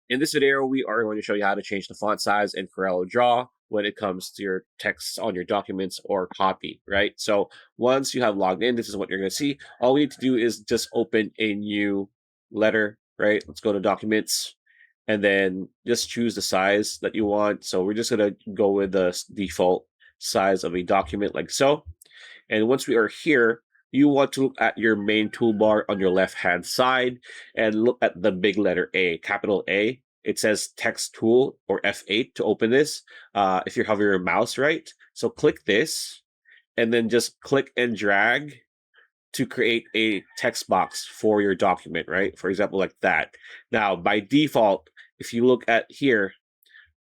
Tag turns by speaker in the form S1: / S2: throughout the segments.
S1: In this video, we are going to show you how to change the font size in CorelDRAW when it comes to your text on your documents or copy, right? So once you have logged in, this is what you're going to see. All we need to do is just open a new letter, right? Let's go to Documents, and then just choose the size that you want. So we're just going to go with the default size of a document like so. And once we are here, you want to look at your main toolbar on your left-hand side and look at the big letter A, capital A. It says Text Tool or F8 to open this if you have your mouse, right? So click this and then just click and drag to create a text box for your document, right? For example, like that. Now, by default, if you look at here,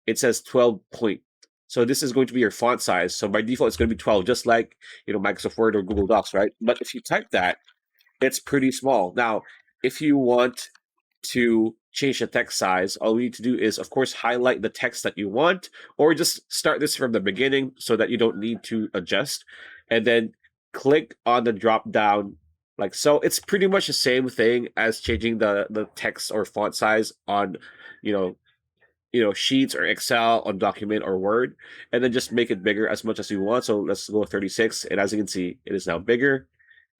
S1: it says 12 point. So this is going to be your font size. So by default, it's going to be 12, just like Microsoft Word or Google Docs, right? But if you type that, it's pretty small. Now, if you want to change the text size, all we need to do is, of course, highlight the text that you want, or just start this from the beginning so that you don't need to adjust, and then click on the drop down like so. It's pretty much the same thing as changing the text or font size on, sheets or Excel on document or Word, and then just make it bigger as much as you want. So let's go 36, and as you can see, it is now bigger.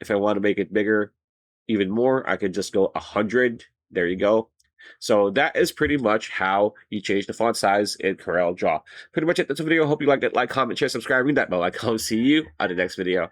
S1: If I want to make it bigger even more, I could just go 100. There you go. So that is pretty much how you change the font size in CorelDRAW. Pretty much it. That's the video. I hope you liked it. Like, comment, share, subscribe, ring that bell icon. See you on the next video.